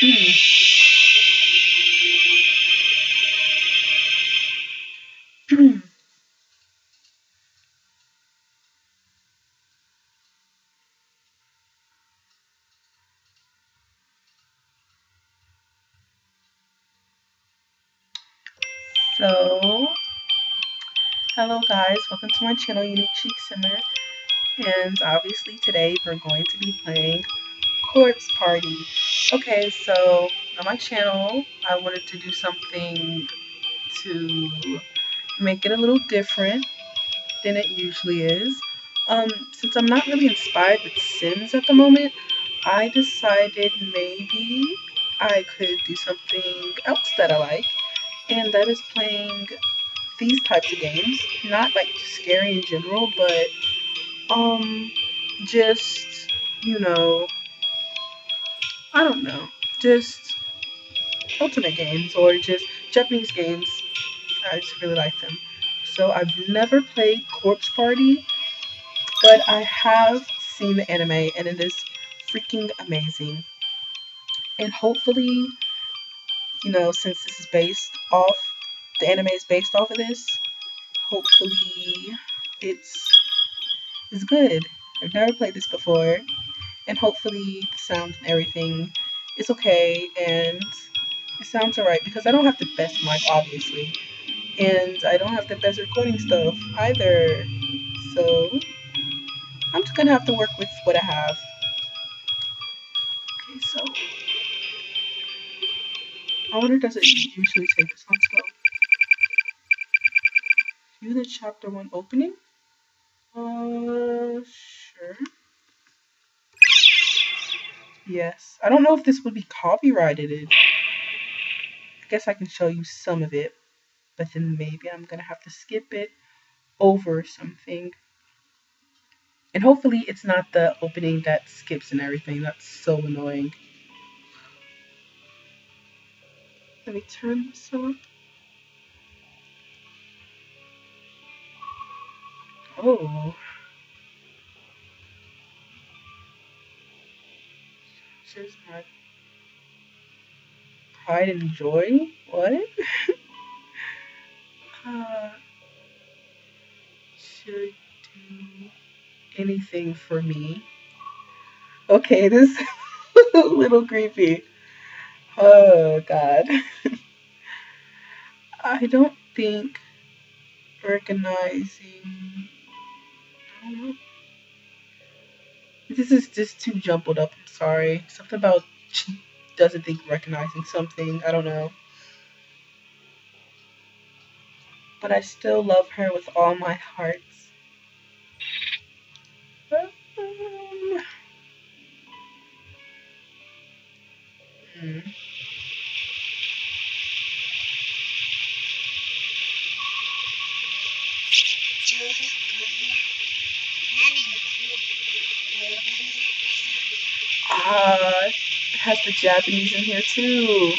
So, hello guys, welcome to my channel, Unique Chic Simmer, and obviously today we're going to be playing Corpse Party. Okay, so on my channel, I wanted to do something to make it a little different than it usually is. Since I'm not really inspired with Sims at the moment, I decided maybe I could do something else that I like, and that is playing these types of games. Not like scary in general, but just, you know, I don't know, just ultimate games or just Japanese games. I just really like them. So I've never played Corpse Party, but I have seen the anime and it is freaking amazing. And hopefully, since this is based off, the anime is based off of this, hopefully it's good. I've never played this before, and hopefully the sound and everything is okay and it sounds alright because I don't have the best mic, obviously, and I don't have the best recording stuff either. So I'm just gonna have to work with what I have. Okay, so I wonder, does it usually take this long to go? View the chapter 1 opening? Sure. Yes. I don't know if this would be copyrighted. I guess I can show you some of it, but then maybe I'm gonna have to skip it over something. And hopefully it's not the opening that skips and everything. That's so annoying. Let me turn this on. Oh. Here's my pride and joy. What? uh, should do anything for me. Okay, this is a little creepy. Oh, God. I don't think recognizing. I don't know. This is just too jumbled up. I'm sorry. Something about she doesn't think recognizing something. I don't know. But I still love her with all my heart. Hmm. It has the Japanese in here too.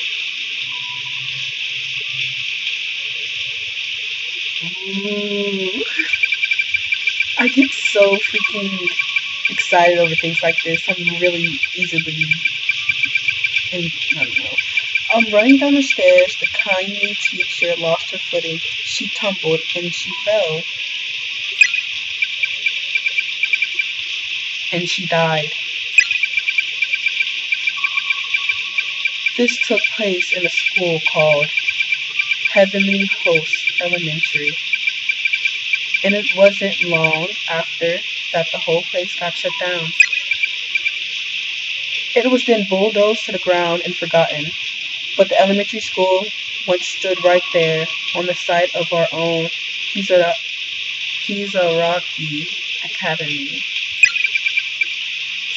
Ooh. I get so freaking excited over things like this. I'm really easily, and I don't know. Running down the stairs, the kind new teacher lost her footing. She tumbled and she fell. And she died. This took place in a school called Heavenly Host Elementary. And it wasn't long after that the whole place got shut down. It was then bulldozed to the ground and forgotten. But the elementary school once stood right there on the site of our own Kizaraki Academy.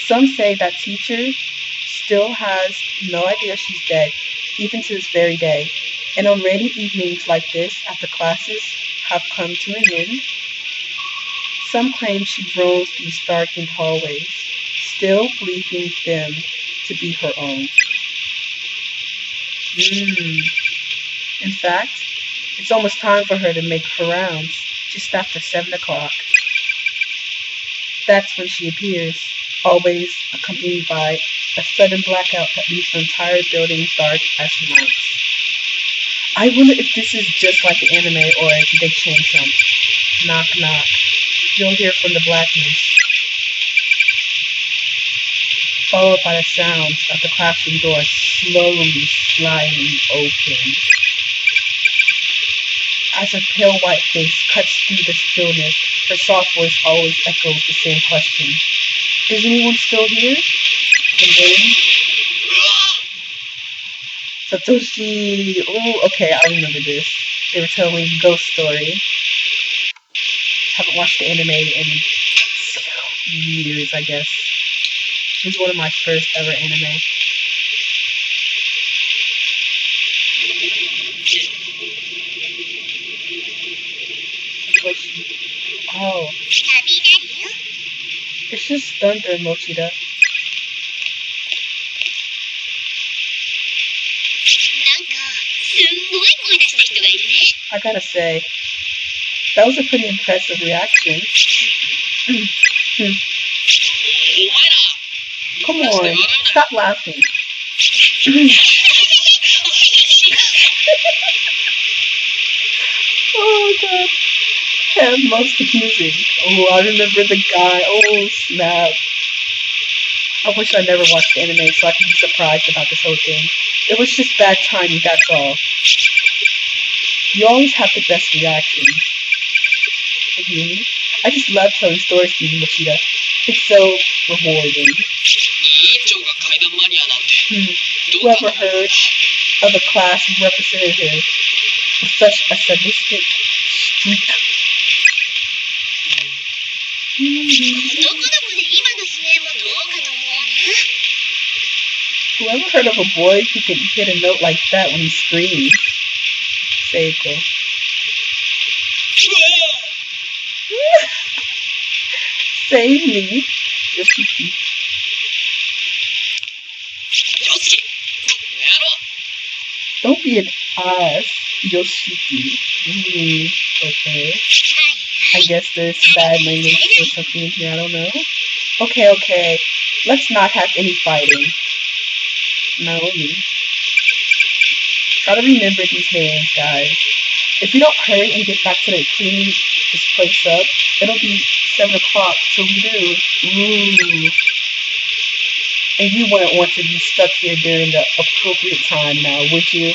Some say that teacher still has no idea she's dead, even to this very day. And on rainy evenings like this, after classes have come to an end, some claim she roams these darkened hallways, still believing them to be her own. In fact, it's almost time for her to make her rounds, just after 7 o'clock. That's when she appears. always accompanied by a sudden blackout that leaves the entire building dark as night. I wonder if this is just like the anime or if they changed some. Knock, knock. You'll hear from the blackness, followed by the sounds of the classroom door slowly sliding open. As her pale white face cuts through the stillness, her soft voice always echoes the same question. Is anyone still here? And then Satoshi. Oh, okay, I remember this. They were telling Ghost Story. Haven't watched the anime in years, I guess. It was one of my first ever anime. Satoshi. Oh. It's just thunder, Mochida. I gotta say, that was a pretty impressive reaction. Come on, stop laughing. Oh god. Yeah, most amusing. Oh, I remember the guy. Oh, snap. I wish I never watched the anime so I could be surprised about this whole thing. It was just bad timing, that's all. You always have the best reactions. Really? I just love telling stories to you, Mochida. It's so rewarding. Whoever heard of a class representative with such a sadistic streak? Whoever heard of a boy who can hit a note like that when he screams? Seiko. Save me, Yoshiki. Don't be an ass, Yoshiki. Okay. I guess there's bad language or something in here, I don't know. Okay. Let's not have any fighting. Naomi. Gotta remember these names, guys. If we don't hurry and get back to the cleaning this place up, it'll be 7 o'clock till we do. Ooh. And you wouldn't want to be stuck here during the appropriate time now, would you?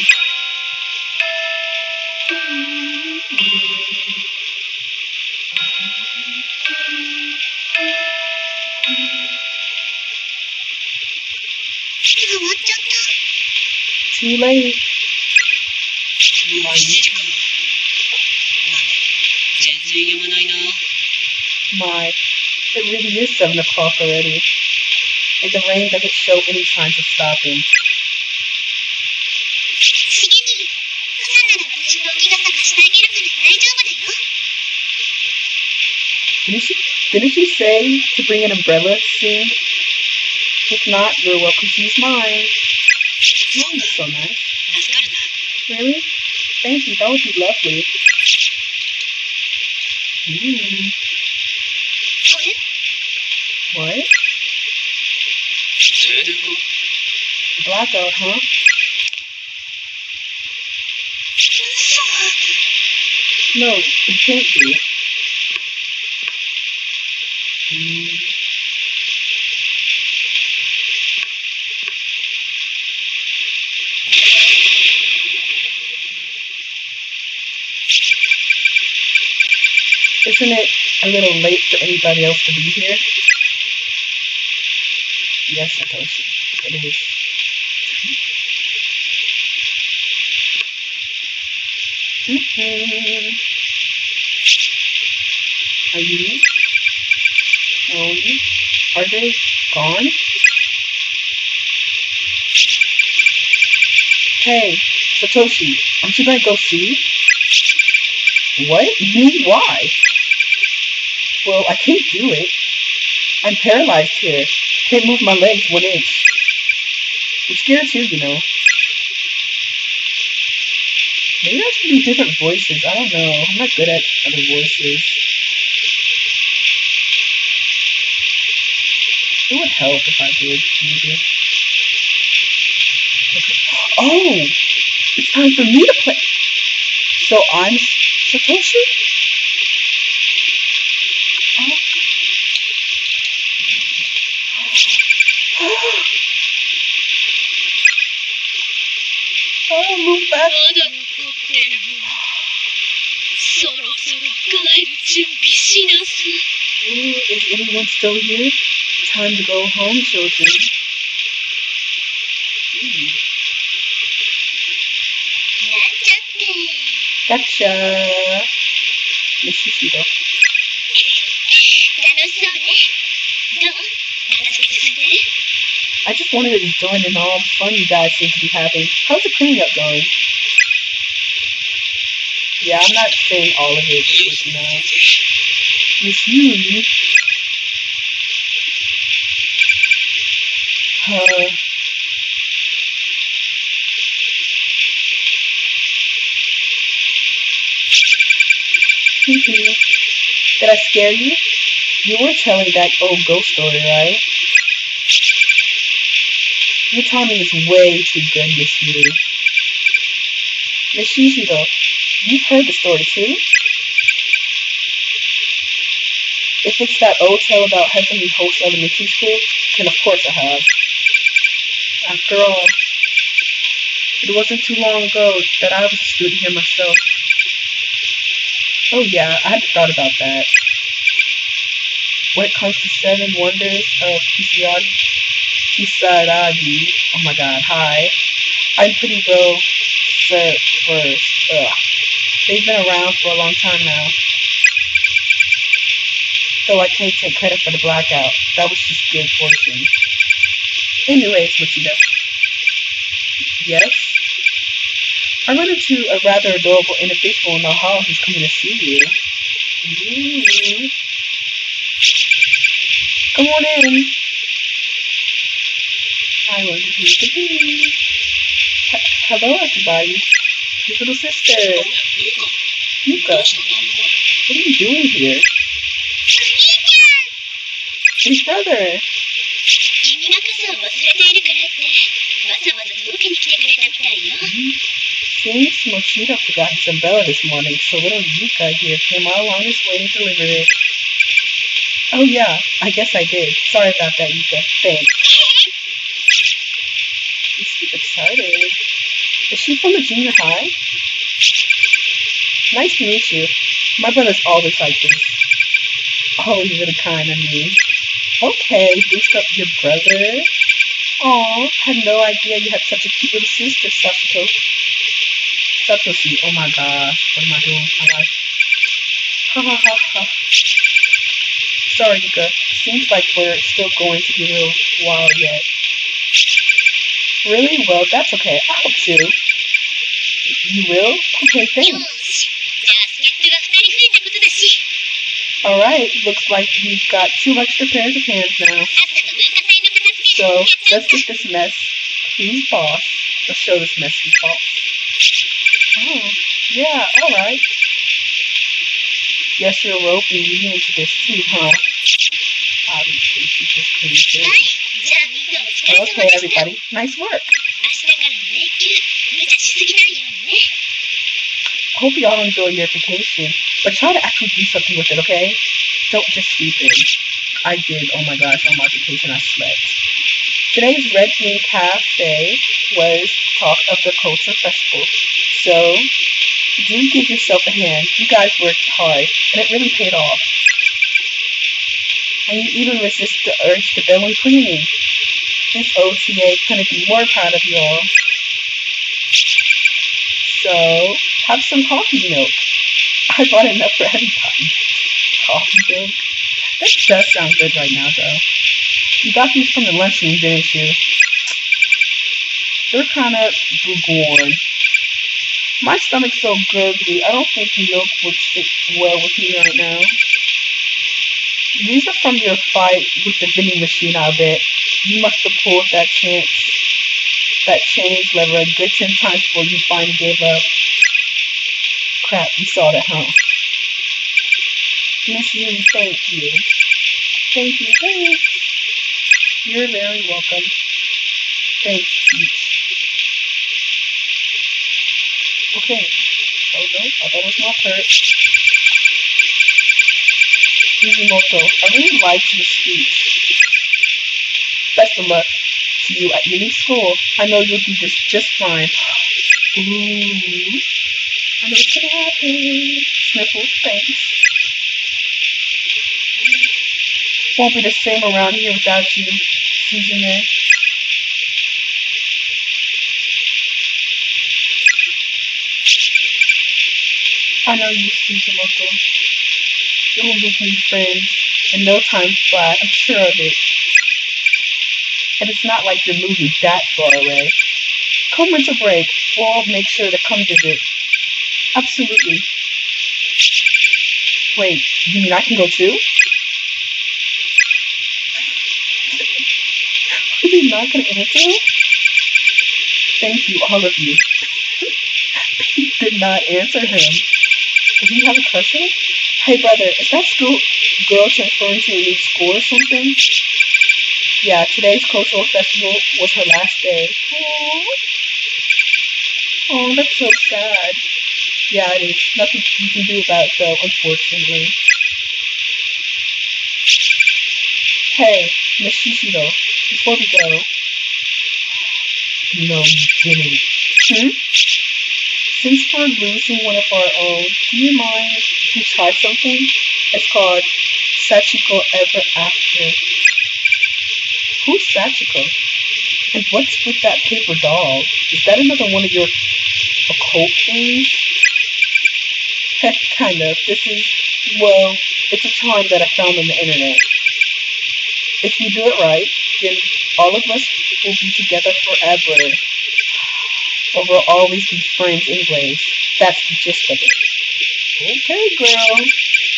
Too late. My, it really is 7 o'clock already. And the rain doesn't show any signs of stopping. Didn't you say to bring an umbrella soon? If not, you're welcome to use mine. Oh, that's so nice. Really? Thank you, that would be lovely. What? Blackout, huh? No, it can't be. Isn't it a little late for anybody else to be here? Yes, Satoshi, it is. Are you? Are they gone? Hey, Satoshi, aren't you gonna go see? What? Me? Why? Well, I can't do it. I'm paralyzed here. Can't move my legs 1 inch. I'm scared too, you know. Maybe there should be different voices. I don't know. I'm not good at other voices. It would help if I did, maybe. Okay. Oh! It's time for me to play! So I'm Satoshi? Oh. Oh, move back! Ooh, is anyone still here? Time to go home, children. Gotcha! Miss Shishiro. I just wanted to join in all the fun you guys seem to be having. How's the cleaning up going? Yeah, I'm not saying all of it, but you know. Miss Yui. Did I scare you? You were telling that old ghost story, right? Your timing is way too good, Miss Yui. Miss Shishiro, you've heard the story too? If it's that old tale about Heavenly Host Elementary School, then of course I have. After all, it wasn't too long ago that I was a student here myself. Oh yeah, I hadn't thought about that. When it comes to 7 wonders of Kisaragi, oh my god, hi. I'm pretty well versed. Ugh. They've been around for a long time now. Though I can't take credit for the blackout. That was just good fortune. Anyways, Machida. Yes? I run into a rather adorable individual in the hall who's coming to see you. Ooh. Come on in. I wonder who it could be. Hello, everybody. Your little sister. Yuka. What are you doing here? Big brother. Seems Mochida forgot his umbrella this morning, so little Yuka here came all along his way to deliver it. Oh yeah, I guess I did. Sorry about that, Yuka. Thanks. You seem excited. Is she from the junior high? Nice to meet you. My brother's always like this. Always really kind, I mean. Okay, boost up your brother. Aw, had no idea you had such a cute little sister, Sachiko. Satoshi, oh my gosh, what am I doing? Ha ha ha ha. Sorry, Yuka. Seems like we're still going to be a little while yet. Really? Well, that's okay. I'll help too. You will? Okay, thanks. Alright, looks like we've got 2 extra pairs of hands now. So, let's get this mess. Who's boss? Let's show this mess who's boss. Oh, yeah, alright. Guess you're roping me into this too, huh? Obviously, she just cleaned too. Okay, everybody. Nice work. Hope you all enjoy your vacation, but try to actually do something with it, okay? Don't just sleep in. I did, oh my gosh, on my vacation I slept. Today's Red Bean Cafe was talk of the culture festival. So, do give yourself a hand. You guys worked hard, and it really paid off. And you even resist the urge to bail and cleaning. This OTA couldn't be more proud of you all. So, have some coffee milk. I bought enough for everybody. Coffee milk? That does sound good right now, though. You got these from the lunchroom, didn't you? They're kind of lukewarm. My stomach's so gurgly, I don't think milk would sit well with me right now. These are from your fight with the vending machine, I bet. You must have pulled that change lever a good 10 times before you finally gave up. Crap, you saw that, huh? Miss Yui, thank you. Thank you, thanks. You're very welcome. Thanks, Peach. Okay. Oh no, I thought it was my turn. Yuzimoto, I really liked your speech. Best of luck to you at your new school. I know you'll do this just fine. Ooh, I know what's gonna happen. Sniffle, thanks. Won't be the same around here without you, Suzume. I know you, Suzumoto. You will make new friends in no time flat. I'm sure of it. And it's not like you're moving that far away. Come winter break, we'll all make sure to come visit. Absolutely. Wait, you mean I can go too? Are you not gonna answer? Thank you, all of you. He did not answer him. Does he have a crush on him? Hey brother, is that school girl transferring to a new school or something? Yeah, today's cultural festival was her last day. Aww. Oh, that's so sad. Yeah, it is. Nothing you can do about it though, unfortunately. Hey, Miss Shishiro, before we go. No, you didn't. Hmm? Since we're losing one of our own, do you mind if we try something? It's called Sachiko Ever After. Who's Sachiko? And what's with that paper doll? Is that another one of your occult things? Heck, kind of. This is, well, it's a charm that I found on the internet. If you do it right, then all of us will be together forever. Or we'll always be friends anyways. That's the gist of it. Okay, girl.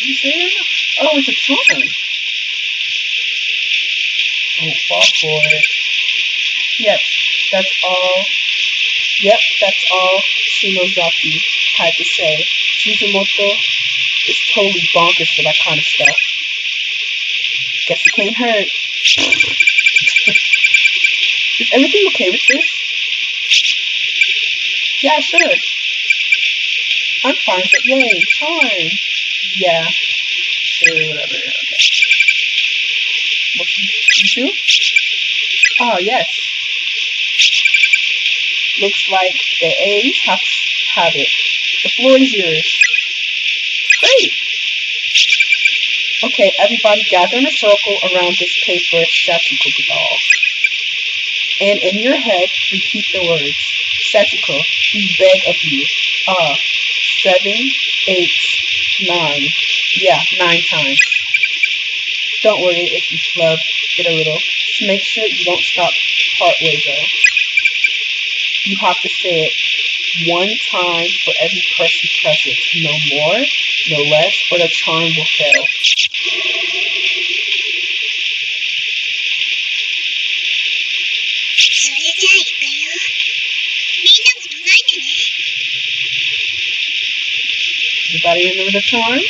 You say it? Oh, it's a charm. Don't fall for it. Yep, that's all. Yep, that's all Shinozaki had to say. Suzumoto is totally bonkers for that kind of stuff. Guess it can't hurt. Is everything okay with this? Yeah, sure. I'm fine, but yay, charm. Yeah, sure, whatever. Okay. What, you too? Oh, yes. Looks like the A's have it. The floor is yours. Great. Okay, everybody gather in a circle around this paper Sachiko doll. And in your head, repeat the words. Sachiko, we beg of you. 7, 8, 9. Yeah, 9 times. Don't worry if you flub it a little. Just make sure you don't stop partway though. You have to say it 1 time for every person present. No more, no less, or the charm will fail. Everybody remember the charm?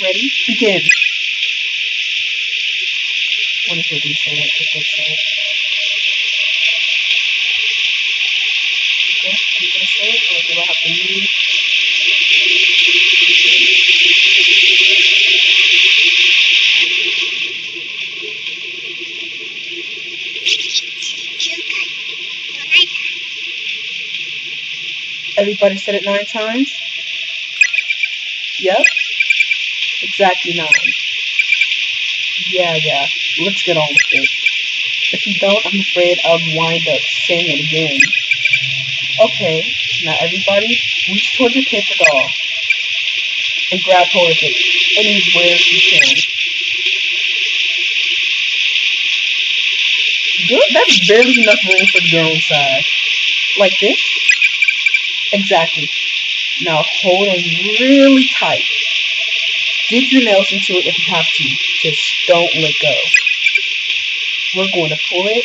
Ready? Begin. I wonder if they do say it, if they say it. Okay, are you gonna say it, or do I have to move? Everybody said it 9 times? Yep. Exactly 9. Yeah. Let's get on with it. If you don't, I'm afraid I'll wind up saying it again. Okay, now everybody, reach toward your paper doll. And grab hold of it anywhere you can. Good? That's barely enough room for your own side. Like this? Exactly. Now hold on really tight. Dig your nails into it if you have to. Just don't let go. We're going to pull it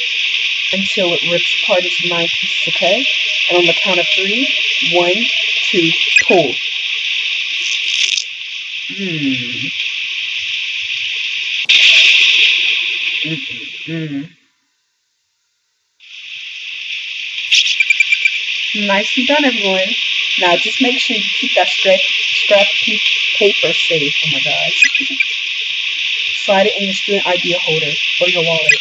until it rips apart into 9 pieces, okay? And on the count of 3, 1, to pull. Mm. Mm. Nicely done, everyone. Now just make sure you keep that scrap paper safe. Oh my gosh. Slide it in your student ID holder or your wallet.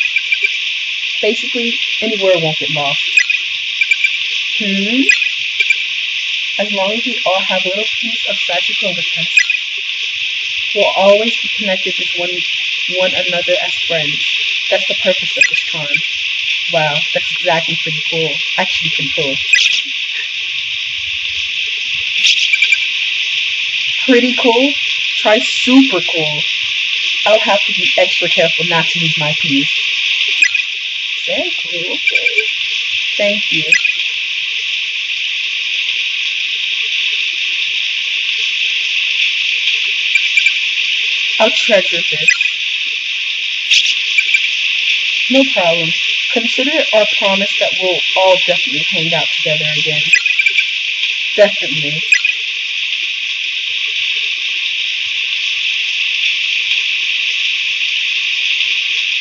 Basically, anywhere it won't get lost. As long as we all have a little piece of Sachiko with us, we'll always be connected with one another as friends. That's the purpose of this charm. Wow, that's exactly pretty cool. Actually pretty cool. Pretty cool? Try super cool. I'll have to be extra careful not to lose my piece. Very cool, okay. Thank you. I'll treasure this. No problem. Consider it our promise that we'll all definitely hang out together again. Definitely.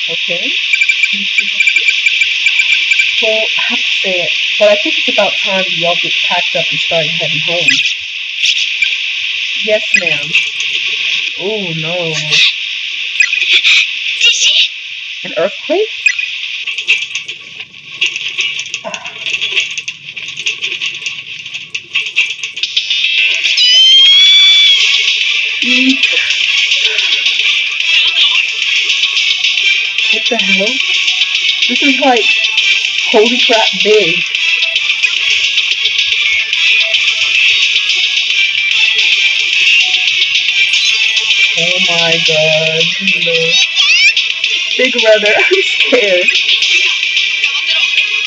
Okay? Well, I have to say it, but I think it's about time we all get packed up and start heading home. Yes, ma'am. Oh, no. An earthquake? What the hell? This is like, holy crap, big. Oh my god. No. Big brother, I'm scared.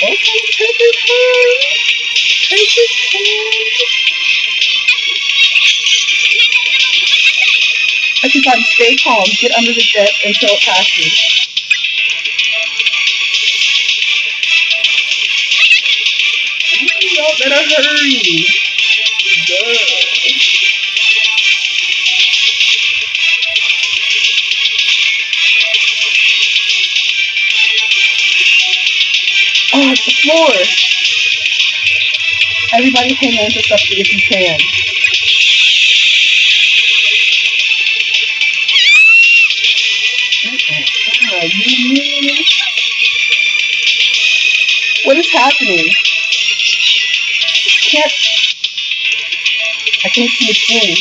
Okay, take your time. Take your time. Everybody stay calm. Get under the desk until it passes. Y'all better hurry. Good. Oh, it's the floor. Everybody hang on to something if you can. What is happening? Can't I can't see a thing.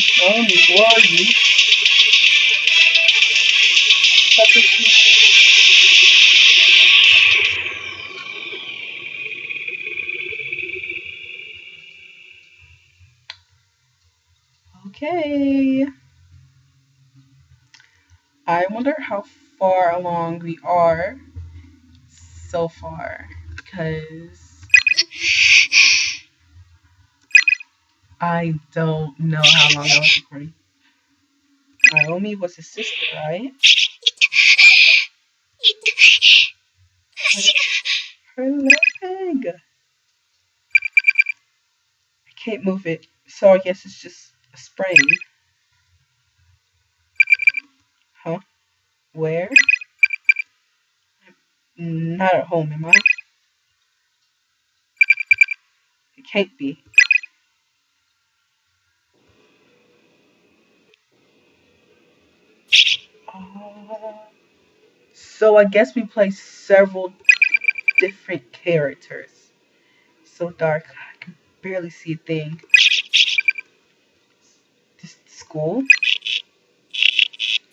Where are you? Okay. I wonder how far along we are so far because I don't know how long I was recording. Naomi was his sister, right? Her leg. I can't move it, so I guess it's just a sprain. Huh? Where? Not at home, am I? It can't be. So I guess we play several different characters. So dark, I can barely see a thing. This school?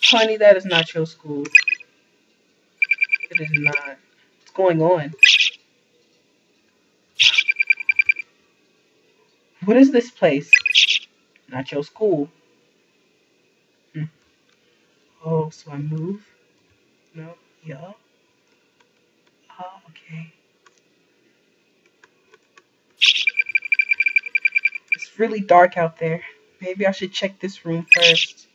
Honey, that is not your school. It is not. What's going on? What is this place? Not your school. Oh, so I move? No? Yeah? Oh, okay. It's really dark out there. Maybe I should check this room first.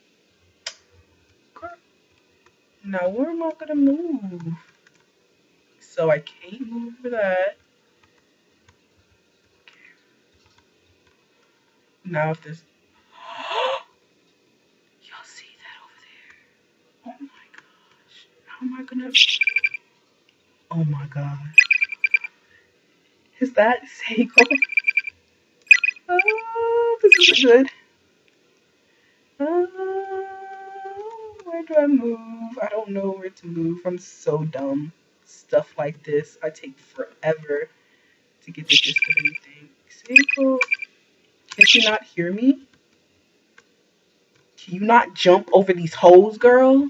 Now, where am I gonna move? So I can't move for that. Now if this, y'all see that over there? Oh my gosh! How am I gonna? Oh my god! Is that Seiko? Oh, this isn't good. Where do I move? I don't know where to move. I'm so dumb. Stuff like this, I take forever to get the gist of anything. Seiko, can you not hear me? Can you not jump over these holes, girl?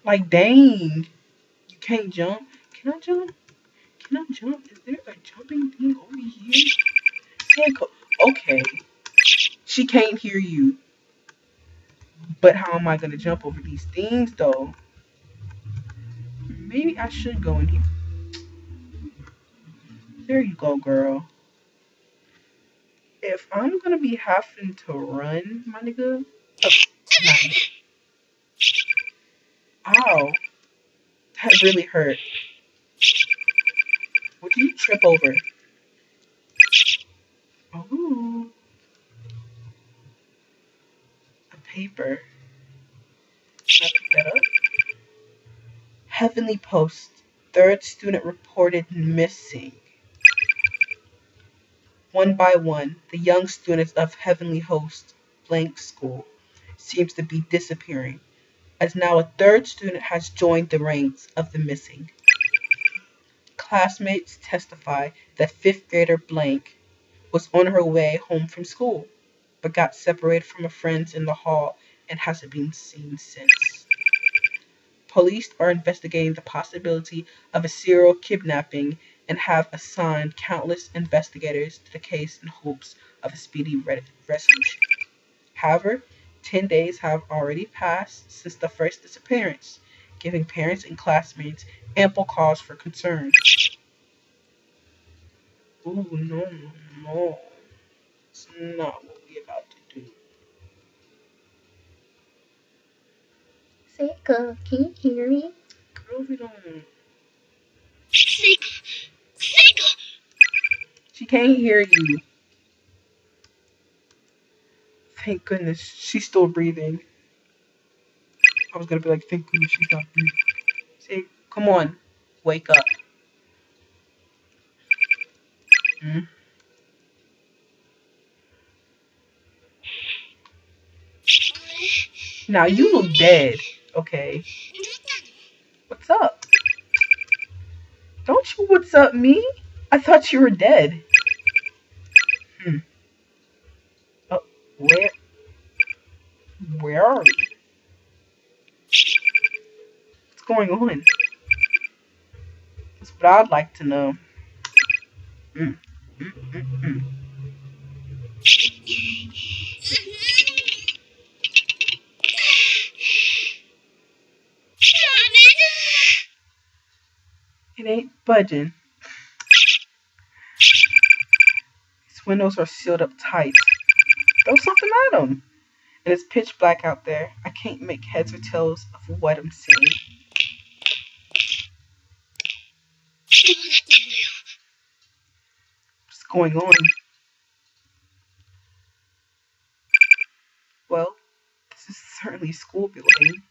Like, dang. You can't jump. Can I jump? Can I jump? Is there a jumping thing over here? Seiko, okay. She can't hear you. But how am I gonna jump over these things, though? Maybe I should go in here. There you go, girl. If I'm gonna be having to run, my nigga. Oh, nice. Ow. That really hurt. What did you trip over? Oh, a paper. Can I pick that up? Heavenly Post. Third student reported missing. One by one, the young students of Heavenly Host blank school seems to be disappearing, as now a third student has joined the ranks of the missing. Classmates testify that fifth grader blank was on her way home from school, but got separated from her friends in the hall and hasn't been seen since. Police are investigating the possibility of a serial kidnapping and have assigned countless investigators to the case in hopes of a speedy resolution. However, 10 days have already passed since the first disappearance, giving parents and classmates ample cause for concern. Ooh, no, no, no. It's not what we about to do. Sachiko, can you hear me? Girl, we don't. Sachiko! She can't hear you. Thank goodness. She's still breathing. I was gonna be like, thank goodness she's not breathing. Say, come on. Wake up. Mm. Now you look dead. Okay. What's up? Don't you what's up me? I thought you were dead. Hmm. Oh, where are we? What's going on? That's what I'd like to know. Mm. Mm, mm, mm. It ain't budging. These windows are sealed up tight. Throw something at them. And it's pitch black out there. I can't make heads or tails of what I'm seeing. What's going on? Well, this is certainly a school building.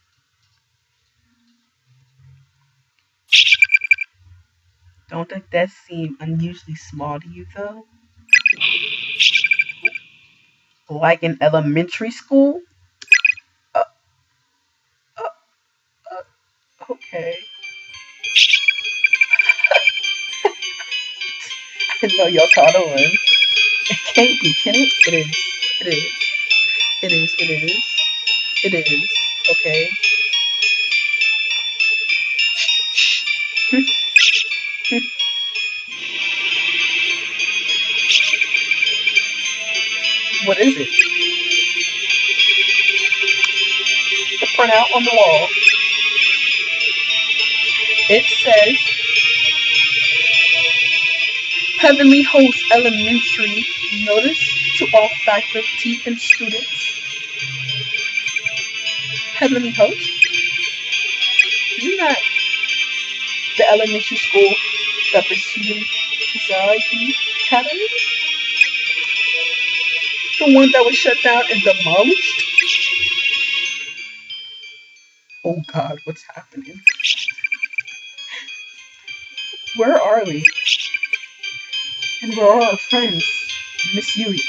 Don't the desks seem unusually small to you, though? Like an elementary school? Uh, uh, okay. I didn't know y'all caught on. It can't be, can it? It is. It is. It is. It is. It is. Okay. What is it? The printout on the wall. It says Heavenly Host Elementary notice to all faculty and students. Heavenly Host? Isn't that the elementary school that preceded Sachiko Academy? The one that was shut down and demolished? Oh god, what's happening? Where are we? And where are our friends? Miss Yui.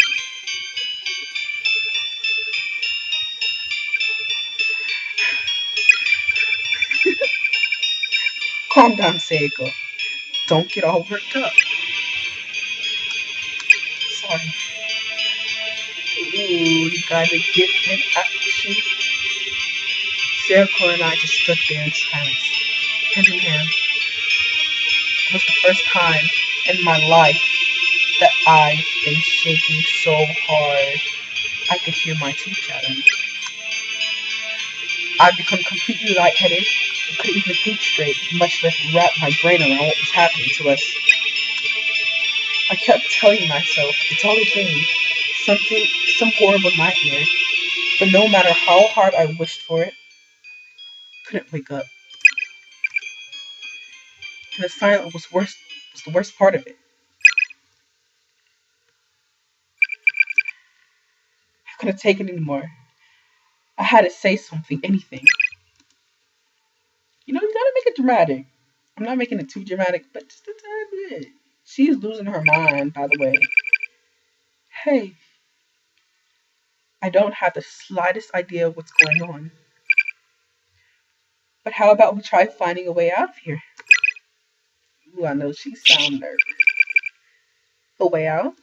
Calm down, Seiko. Don't get all worked up. Sorry. Ooh, you got a gift in action. Seiko and I just stood there in silence, hand in hand. It was the first time in my life that I've been shaking so hard I could hear my teeth chattering. I'd become completely lightheaded and couldn't even think straight, much less wrap my brain around what was happening to us. I kept telling myself, it's all a dream, something, some horrible nightmare. But no matter how hard I wished for it, I couldn't wake up. And the silence was worse. Was the worst part of it. I couldn't take it anymore. I had to say something, anything. You gotta make it dramatic. I'm not making it too dramatic, but just a tad bit. She's losing her mind, by the way. Hey, I don't have the slightest idea what's going on. But how about we try finding a way out of here? Ooh, I know she sounds nervous. A way out?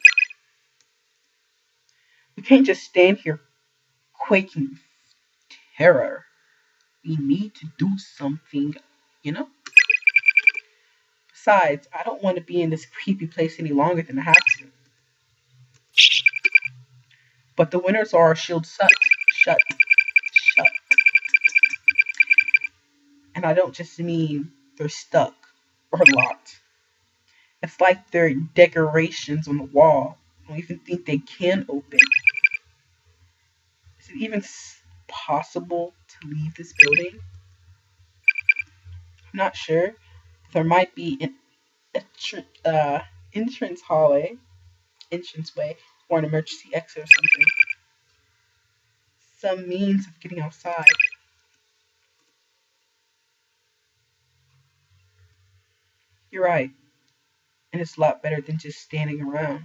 We can't just stand here quaking with terror. We need to do something, you know? Besides, I don't want to be in this creepy place any longer than I have to. But the windows are sealed shut. And I don't just mean they're stuck or locked. It's like they're decorations on the wall. I don't even think they can open. Is it even possible to leave this building? I'm not sure. There might be an entrance hallway, entranceway, or an emergency exit or something. Some means of getting outside. You're right. And it's a lot better than just standing around.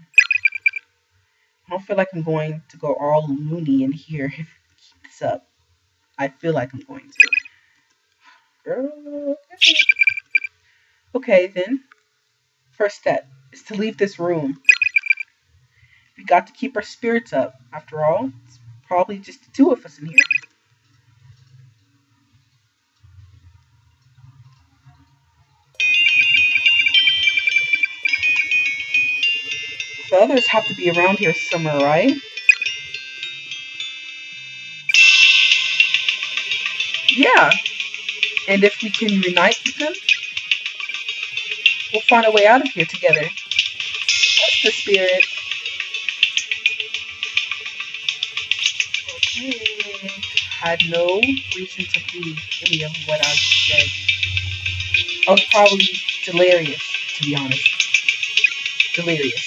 I don't feel like I'm going to go all loony in here if I keep this up. I feel like I'm going to. Girl. Okay, then. First step is to leave this room. We got to keep our spirits up. After all, it's probably just the two of us in here. The others have to be around here somewhere, right? Yeah. And if we can unite with them, we'll find a way out of here together. That's the spirit. Okay. Had no reason to believe any of what I said. I was probably delirious, to be honest. Delirious.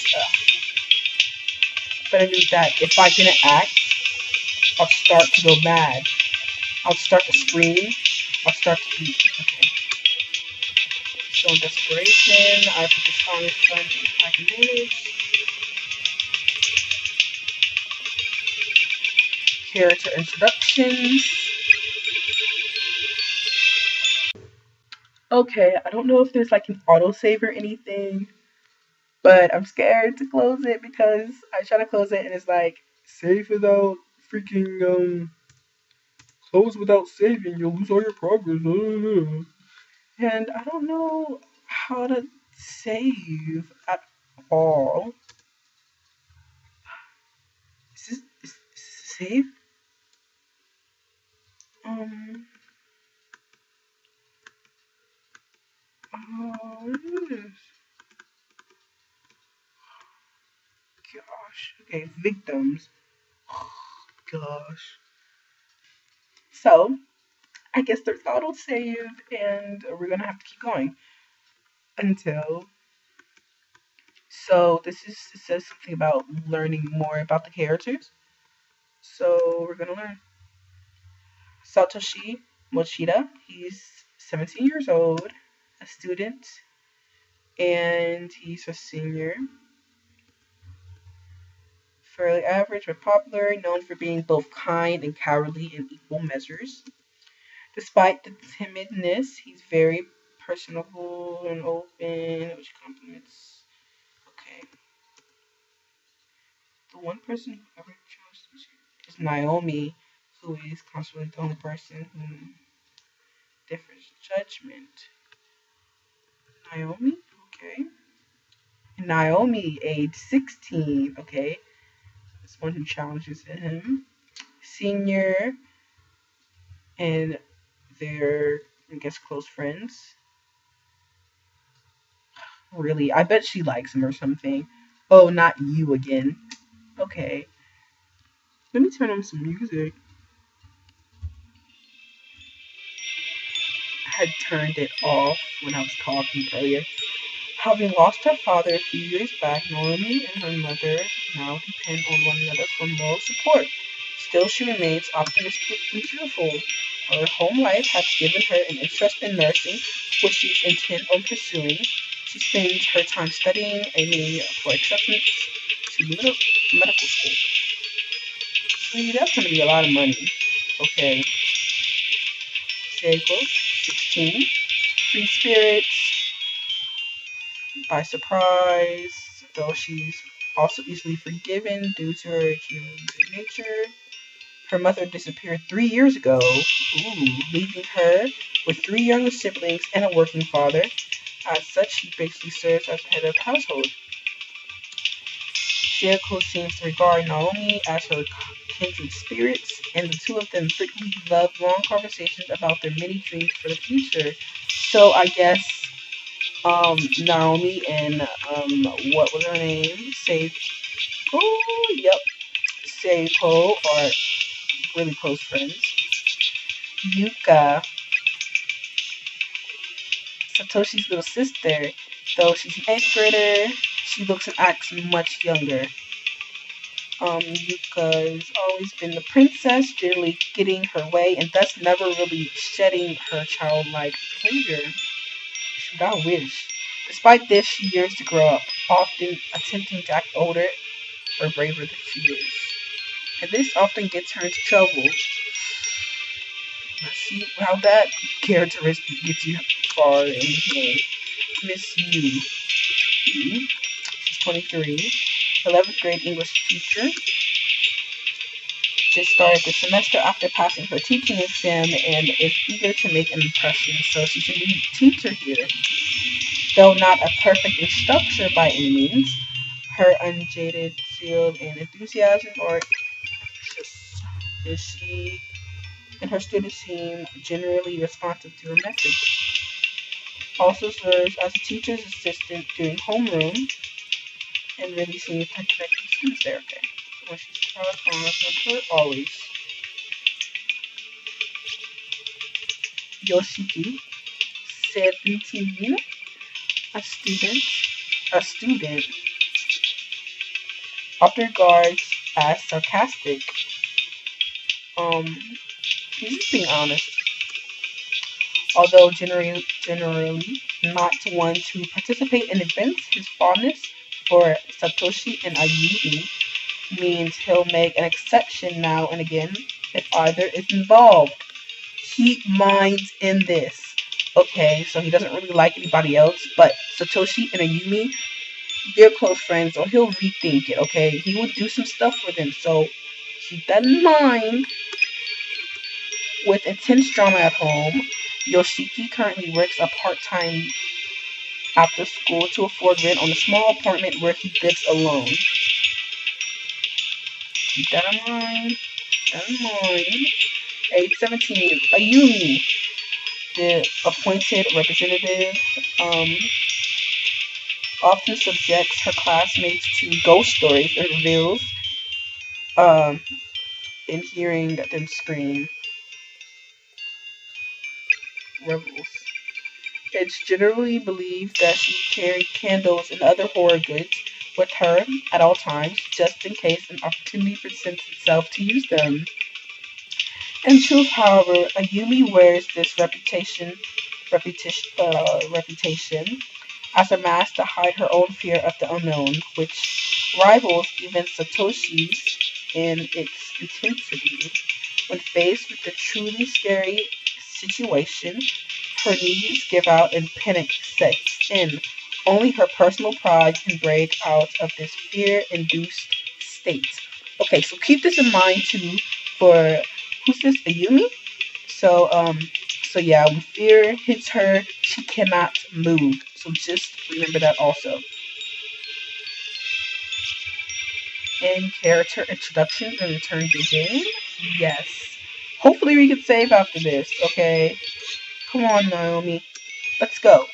But I knew that if I didn't act, I'll start to go mad. I'll start to scream. I'll start to beat. Okay. So in desperation, I put this on in front if I can manage. Character introductions. Okay, I don't know if there's like an autosave or anything, but I'm scared to close it because I try to close it and it's like save without freaking close without saving. You'll lose all your progress. And I don't know how to save at all. Is this save? Um. Oh, gosh. Okay, victims. Gosh. So, I guess there's auto save, and we're gonna have to keep going until So it says something about learning more about the characters. So we're gonna learn. Satoshi Mochida. He's 17 years old, a student, and he's a senior. Fairly average but popular, known for being both kind and cowardly in equal measures. Despite the timidness, he's very personable and open, which compliments. Okay. The one person who ever chose is Naomi, who is constantly the only person who differs judgment. Naomi? Okay. Naomi, age 16. Okay. This one who challenges him. Senior, and they're, I guess, close friends. Really? I bet she likes him or something. Oh, not you again. Okay. Let me turn on some music. I had turned it off when I was talking earlier. Having lost her father a few years back, Naomi and her mother now depend on one another for moral support. Still, she remains optimistic and cheerful. Her home life has given her an interest in nursing, which she's intent on pursuing. She spends her time studying, aiming for acceptance to medical school. See, that's going to be a lot of money. Okay. Seiko, 16. Free spirits, by surprise, though she's also easily forgiven due to her good nature. Her mother disappeared 3 years ago, leaving her with three younger siblings and a working father. As such, she basically serves as the head of the household. Sachiko seems to regard Naomi as her kindred spirits, and the two of them frequently love long conversations about their many dreams for the future. So I guess Naomi and what was her name? Seiko. Yep, Seiko are really close friends. Yuka, Satoshi's little sister, though she's an eighth grader, she looks and acts much younger. Yuka's always been the princess, generally getting her way, and thus never really shedding her childlike behavior. Shoot, I wish. Despite this, she yearns to grow up, often attempting to act older or braver than she is. And this often gets her into trouble. Let's see how that characteristic gets you far in the game. Miss Yu. She's 23, 11th grade English teacher. Just started the semester after passing her teaching exam and is eager to make an impression, so she's a new teacher here. Though not a perfect instructor by any means, her unjaded zeal and enthusiasm are just is she and her students seem generally responsive to her methods. Also serves as a teacher's assistant doing homeroom and really seems to connect with students there. Okay. When she's proud, honest, and her always. Yoshiki, 17, a student, a student, often regards as sarcastic. Um, he's just being honest. Although generally not one to participate in events, his fondness for Satoshi and Ayumi means he'll make an exception now and again if either is involved. Keep minds in this. Okay, so he doesn't really like anybody else, but Satoshi and Ayumi, they're close friends, so he'll rethink it, okay? He will do some stuff for them, so keep that in mind. With intense drama at home, Yoshiki currently works a part-time after school to afford rent on a small apartment where he lives alone. Keep that in mind. Keep that in mind. Age 17, Ayumi, the appointed representative, often subjects her classmates to ghost stories and reveals um, in hearing them scream. Rebels. It's generally believed that she carried candles and other horror goods with her at all times, just in case an opportunity presents itself to use them. In truth, however, Ayumi wears this reputation as a mask to hide her own fear of the unknown, which rivals even Satoshi's in its intensity. When faced with a truly scary situation, her needs give out and panic sets in. Only her personal pride can break out of this fear-induced state. Okay, so keep this in mind too for who's this? Ayumi? So so yeah, when fear hits her, she cannot move. So just remember that also. In character introduction and return to game. Yes. Hopefully we can save after this, okay? Come on, Naomi. Let's go.